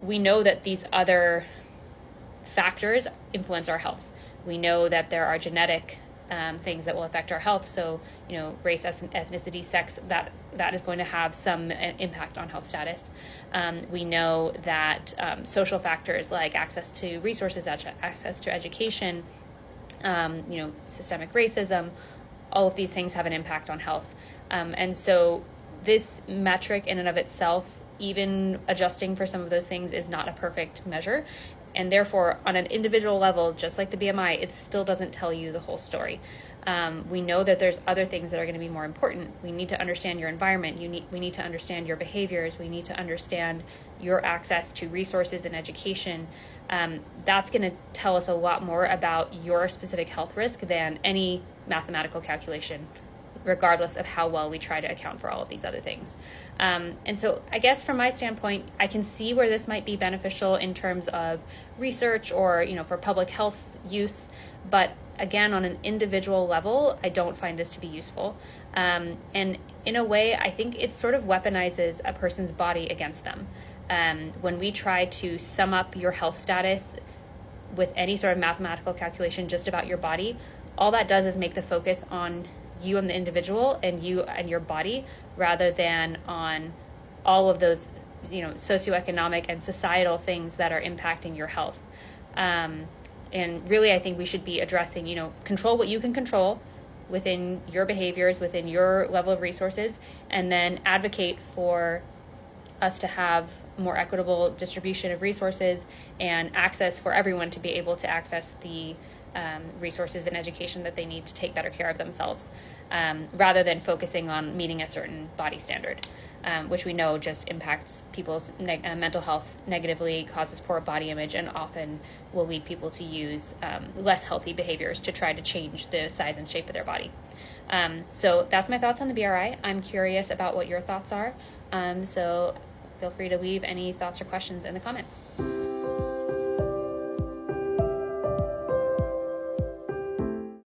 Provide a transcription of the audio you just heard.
we know that these other factors influence our health. We know that there are genetic things that will affect our health. So, race, ethnicity, sex, that is going to have some impact on health status. We know that social factors like access to resources, access to education, systemic racism, all of these things have an impact on health. And so this metric in and of itself, even adjusting for some of those things, is not a perfect measure. And therefore, on an individual level, just like the BMI, it still doesn't tell you the whole story. We know that there's other things that are going to be more important. We need to understand your environment. We need to understand your behaviors. We need to understand your access to resources and education. That's going to tell us a lot more about your specific health risk than any mathematical calculation, regardless of how well we try to account for all of these other things. And so I guess from my standpoint, I can see where this might be beneficial in terms of research or, for public health use. But again, on an individual level, I don't find this to be useful. And in a way, I think it sort of weaponizes a person's body against them. When we try to sum up your health status with any sort of mathematical calculation just about your body, all that does is make the focus on you and the individual and you and your body, rather than on all of those, socioeconomic and societal things that are impacting your health. And really, I think we should be addressing, control what you can control within your behaviors, within your level of resources, and then advocate for us to have more equitable distribution of resources and access for everyone to be able to access the resources and education that they need to take better care of themselves, rather than focusing on meeting a certain body standard, which we know just impacts people's mental health negatively, causes poor body image, and often will lead people to use less healthy behaviors to try to change the size and shape of their body. So that's my thoughts on the BRI. I'm curious about what your thoughts are. So feel free to leave any thoughts or questions in the comments.